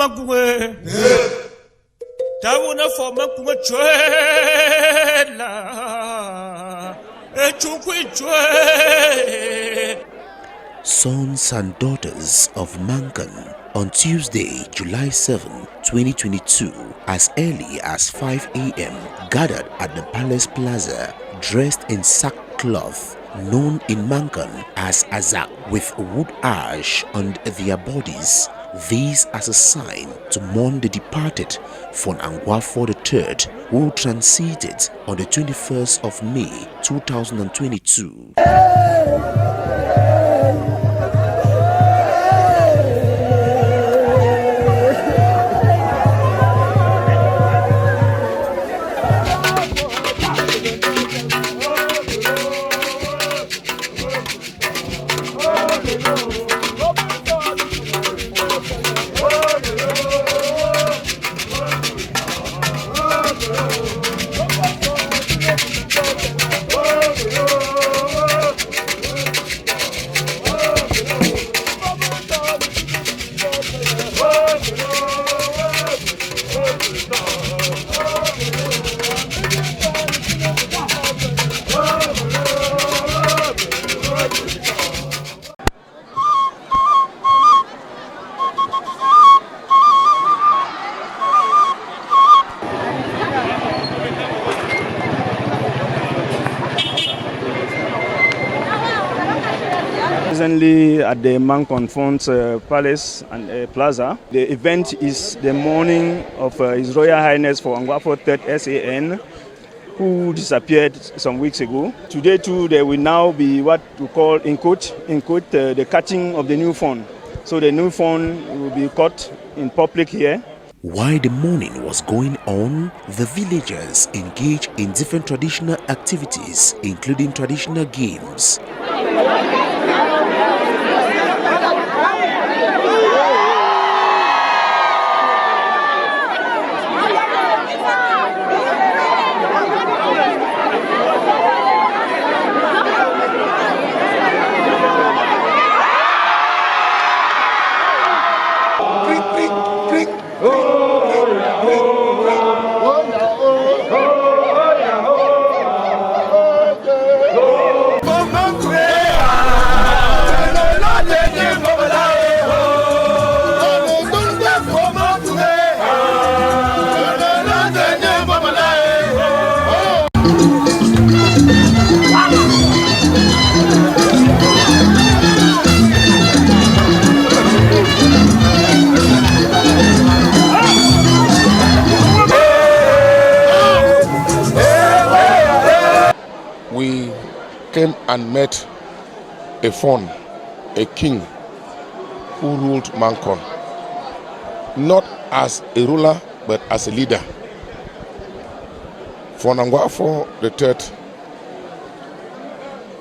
magwe. Tawuna for Mankon chwela. Echukwi chwe. Sons and daughters of Mankon on Tuesday, July 7, 2022, as early as 5 a.m., gathered at the Palace Plaza, dressed in sackcloth, known in Mankon as azak, with wood ash on their bodies. This as a sign to mourn the departed for Angwafo III, who transited on the 21st of May 2022. Presently at the Mankon Palace and Plaza. The event is the mourning of His Royal Highness for Angwafo III SAN, who disappeared some weeks ago. Today too, there will now be what we call in quote, the catching of the new phone. So the new phone will be caught in public here. While the mourning was going on, the villagers engaged in different traditional activities, including traditional games. We came and met a faun, a king who ruled Mankon, not as a ruler but as a leader. For Angwafo III,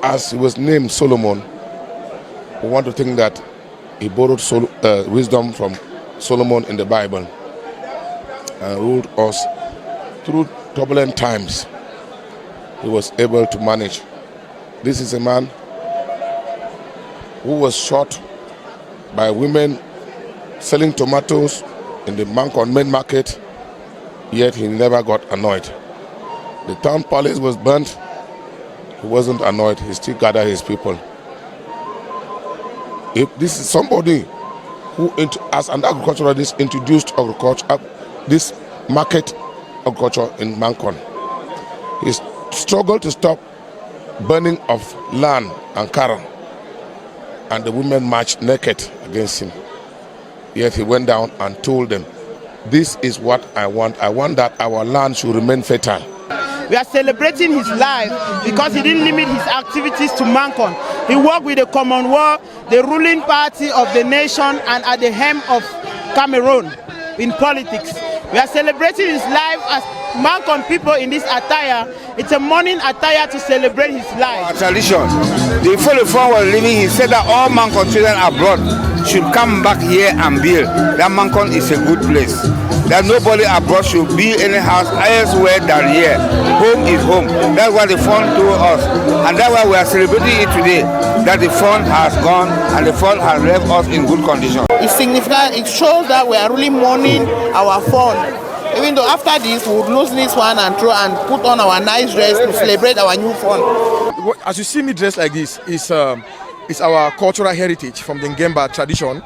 as he was named Solomon, we want to think that he borrowed wisdom from Solomon in the Bible and ruled us through turbulent times. He was able to manage. This is a man who was shot by women selling tomatoes in the Mankon main market, yet he never got annoyed. The town palace was burnt. He wasn't annoyed. He still gathered his people. If this is somebody who, as an agriculturalist, introduced agriculture, this market agriculture in Mankon, he struggled to stop burning of land and cattle, and the women marched naked against him. Yet he went down and told them, this is what I want. I want that our land should remain fertile. We are celebrating his life because he didn't limit his activities to Mankon. He worked with the Commonwealth, the ruling party of the nation, and at the helm of Cameroon in politics. We are celebrating his life as Mankon people in this attire. It's a mourning attire to celebrate his life. Our tradition, before the phone was leaving, he said that all Mankon children abroad should come back here and build. That Mankon is a good place. that nobody abroad should build any house elsewhere than here. Home is home. That's what the fund told us. And that's why we are celebrating it today, that the fund has gone and the fund has left us in good condition. It's significant. It shows that we are really mourning our fund. Even though after this, we would lose this one and throw and put on our nice dress to celebrate our new fund. As you see me dressed like this, it's our cultural heritage from the Ngemba tradition.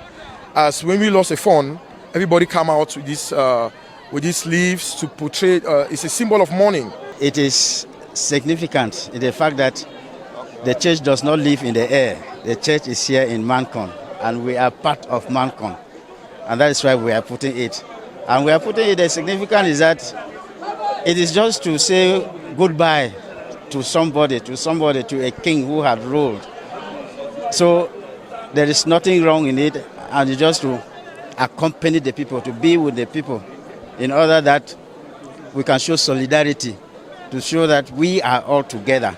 As when we lost a fund, everybody come out with these leaves to portray. It's a symbol of mourning. It is significant in the fact that the church does not live in the air. The church is here in Mankon, and we are part of Mankon, and that is why we are putting it. And we are putting it. The significance is that it is just to say goodbye to somebody, to a king who had ruled. So there is nothing wrong in it, and it's just to accompany the people, to be with the people, in order that we can show solidarity, to show that we are all together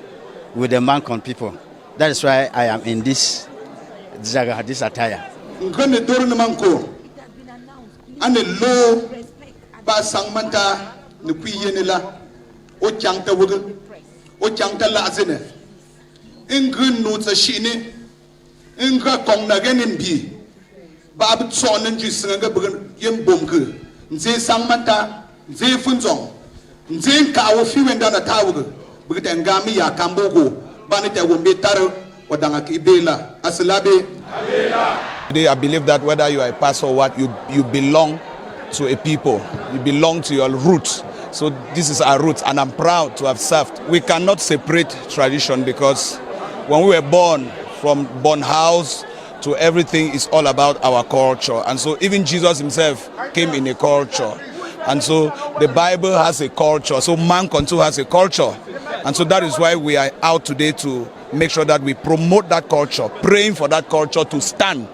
with the Mankon people. That is why I am in this attire. Ane lo ba sangmanta ni kuyenela o changta wugu o changta la azene ingun no tsa shine inga kong na genin bi ba bu tsonen ju singa bugun yem bomku nze sangmanta nze funzong nze ka wo fi wenda na tawugu bugita ngami ya kambogo bani te wo betaro wadanga ki bela aslabe Today, I believe that whether you are a pastor or what, you belong to a people. You belong to your roots. So this is our roots, and I'm proud to have served. We cannot separate tradition because when we were born, from born house to everything is all about our culture. And so even Jesus himself came in a culture. And so the Bible has a culture. So Mankon too has a culture. And so that is why we are out today to make sure that we promote that culture, praying for that culture to stand.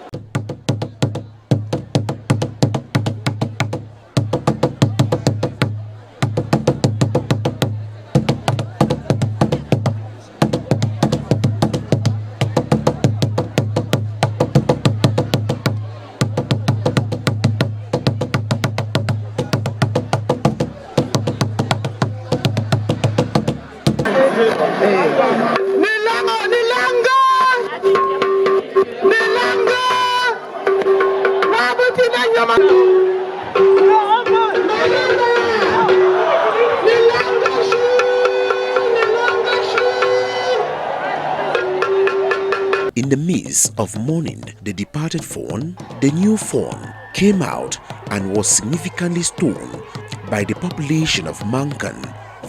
In the midst of mourning the departed fawn, the new fawn came out and was significantly stoned by the population of Mankon,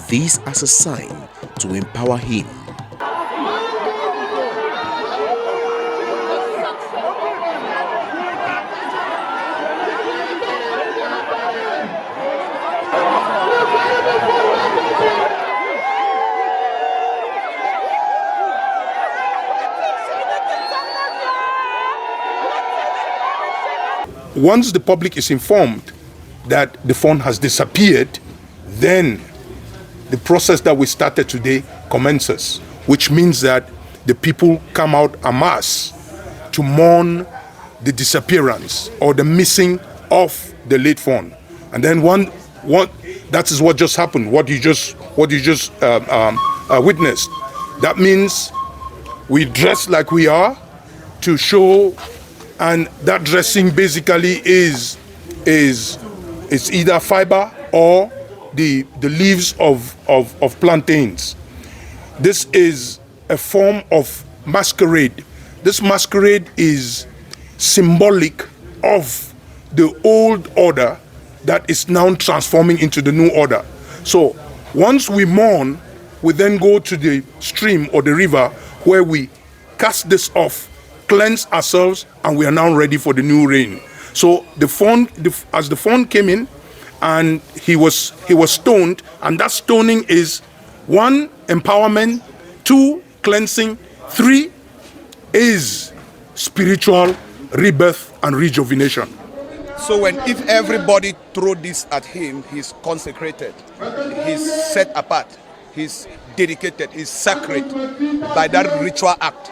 this as a sign to empower him. Once the public is informed that the fund has disappeared, then the process that we started today commences, which means that the people come out en masse to mourn the disappearance or the missing of the late fund. And then that is what just happened, what you just witnessed. That means we dress like we are to show. And that dressing basically is either fiber or the leaves of plantains. This is a form of masquerade. This masquerade is symbolic of the old order that is now transforming into the new order. So once we mourn, we then go to the stream or the river where we cast this off, cleanse ourselves, and we are now ready for the new reign. So as the fawn came in, and he was stoned, and that stoning is 1, empowerment, 2, cleansing, 3 is spiritual rebirth and rejuvenation. So if everybody throw this at him, he's consecrated, he's set apart, he's dedicated, he's sacred by that ritual act.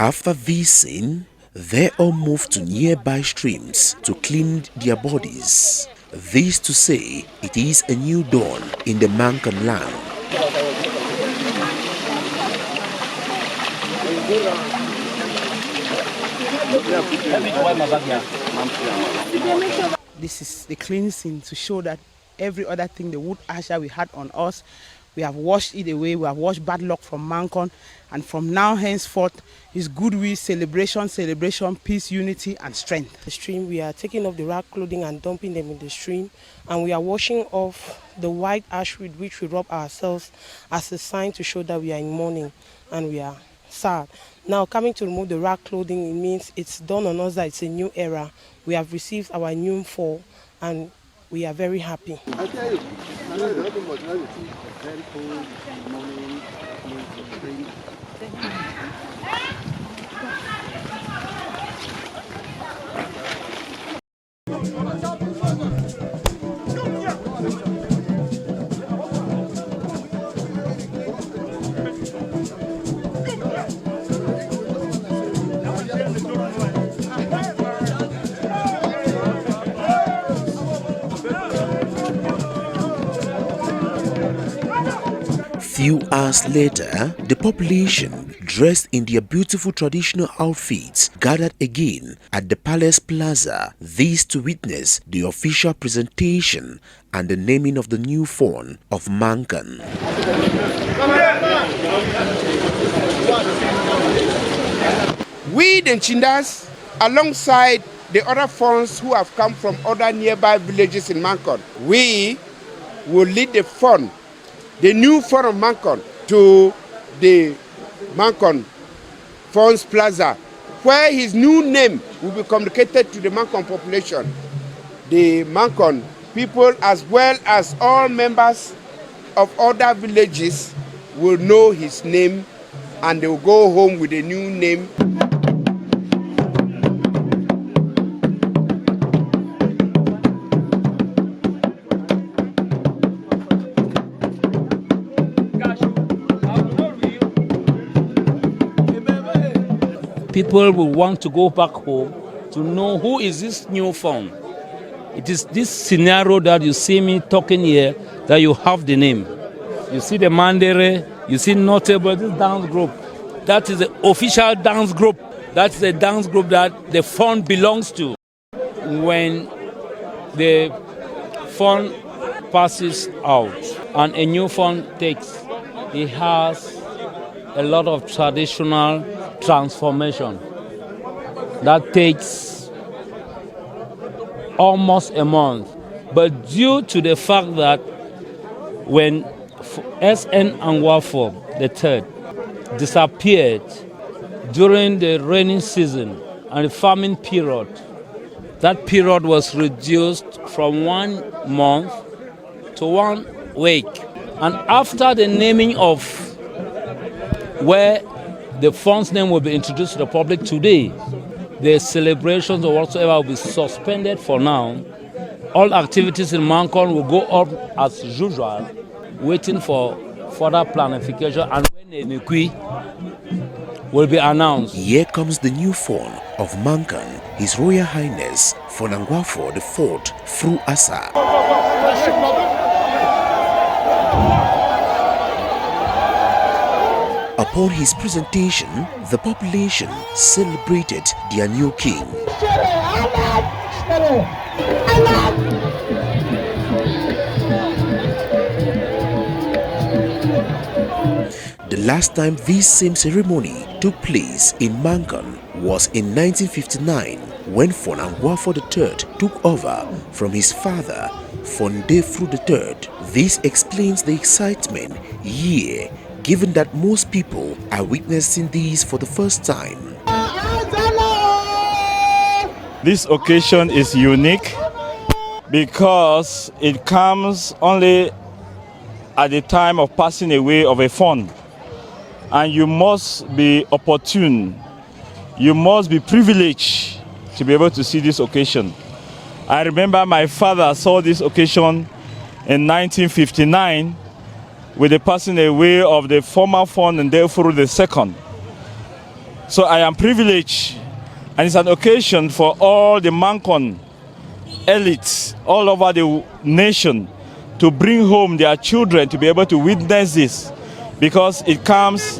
After this scene, they all moved to nearby streams to clean their bodies. This to say it is a new dawn in the Mankon land. This is the cleansing to show that every other thing, the wood asher we had on us, we have washed it away. We have washed bad luck from Mankon, and from now henceforth is goodwill, celebration, peace, unity, and strength. The stream, we are taking off the rag clothing and dumping them in the stream, and we are washing off the white ash with which we rub ourselves as a sign to show that we are in mourning and we are sad. Now, coming to remove the rag clothing, it means it's done on us that it's a new era. We have received our new fall, and we are very happy. Few hours later, the population, dressed in their beautiful traditional outfits, gathered again at the Palace Plaza, this to witness the official presentation and the naming of the new fawn of Mankon. We, the Nchindas, alongside the other fawns who have come from other nearby villages in Mankon, we will lead the fawn, the new fawn of Mankon, to the Mankon Fawns Plaza, where his new name will be communicated to the Mankon population. The Mankon people, as well as all members of other villages, will know his name, and they will go home with a new name. People will want to go back home to know who is this new fawn. It is this scenario that you see me talking here that you have the name. You see the Mandere, you see notable, this dance group. That is the official dance group. That's the dance group that the fawn belongs to. When the fawn passes out and a new fawn takes, it has a lot of traditional transformation that takes almost a month. But due to the fact that when S.N. Angwafo III disappeared during the rainy season and the famine period, that period was reduced from 1 month to 1 week. And after the naming of where the fawn's name will be introduced to the public today, the celebrations or whatsoever will be suspended for now. All activities in Mankon will go up as usual, waiting for further planification, and when the Nikwi will be announced. Here comes the new fawn of Mankon, His Royal Highness Angwafo IV through Asa. Upon his presentation, the population celebrated their new king. The last time this same ceremony took place in Mankon was in 1959, when Angwafo III took over from his father, Fondefru III. This explains the excitement here, given that most people are witnessing these for the first time. This occasion is unique because it comes only at the time of passing away of a fawn. And you must be opportune, you must be privileged to be able to see this occasion. I remember my father saw this occasion in 1959 with the passing away of the former fawn Angwafo II. So I am privileged, and it's an occasion for all the Mankon elites all over the nation to bring home their children to be able to witness this, because it comes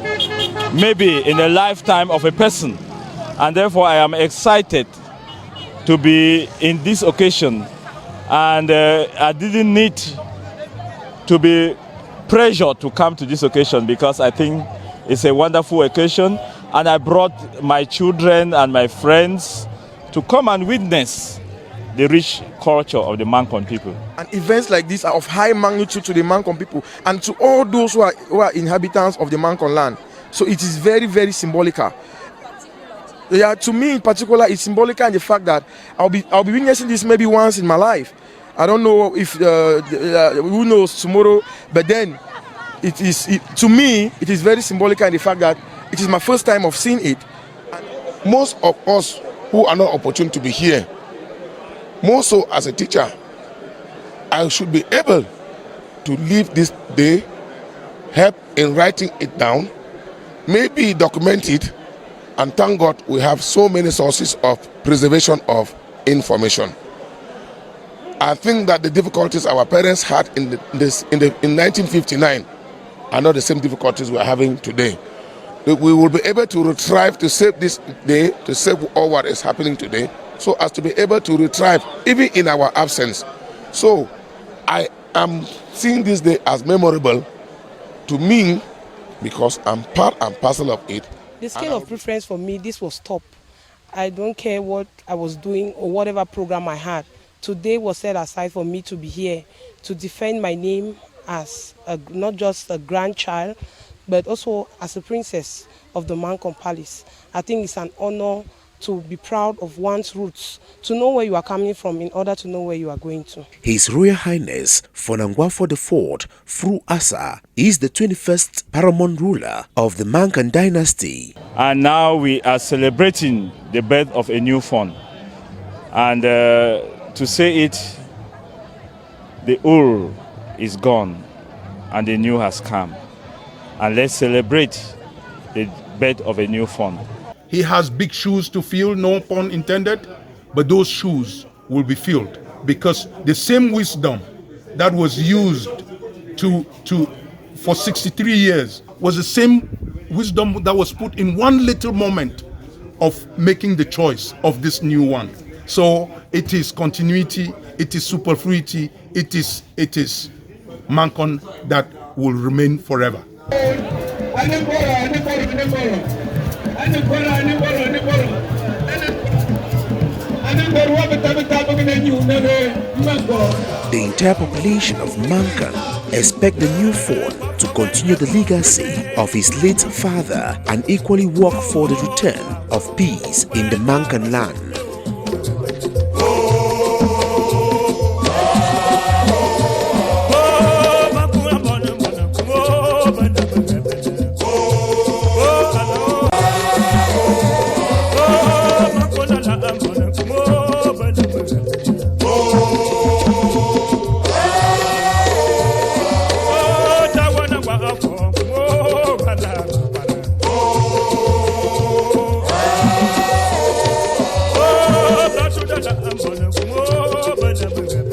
maybe in a lifetime of a person. And therefore I am excited to be in this occasion, and I didn't need to be pressured to come to this occasion, because I think it's a wonderful occasion, and I brought my children and my friends to come and witness the rich culture of the Mankon people. And events like this are of high magnitude to the Mankon people and to all those who are inhabitants of the Mankon land. So it is very, very symbolical. Yeah, to me in particular, it's symbolical in the fact that I'll be witnessing this maybe once in my life. I don't know if who knows tomorrow, but then to me it is very symbolical in the fact that it is my first time of seeing it. Most of us who are not opportune to be here, more so as a teacher, I should be able to leave this day, help in writing it down, maybe document it, and thank God we have so many sources of preservation of information. I think that the difficulties our parents had in 1959 are not the same difficulties we are having today. We will be able to retrieve to save this day, to save all what is happening today, so as to be able to retrieve even in our absence. So I am seeing this day as memorable to me because I'm part and parcel of it. The scale of preference for me, this was top. I don't care what I was doing or whatever program I had. Today was set aside for me to be here to defend my name as not just a grandchild, but also as a princess of the Mankon Palace. I think it's an honor to be proud of one's roots, to know where you are coming from in order to know where you are going to. His Royal Highness Angwafo IV Fru Asa is the 21st paramount ruler of the Mankon dynasty. And now we are celebrating the birth of a new fawn. And to say it, the old is gone and the new has come. And let's celebrate the birth of a new fawn. He has big shoes to fill, no pun intended, but those shoes will be filled because the same wisdom that was used for 63 years was the same wisdom that was put in one little moment of making the choice of this new one. So it is continuity, it is superfluity, it is Mankon that will remain forever. The entire population of Mankon expect the new fawn to continue the legacy of his late father and equally work for the return of peace in the Mankon land. I'm gonna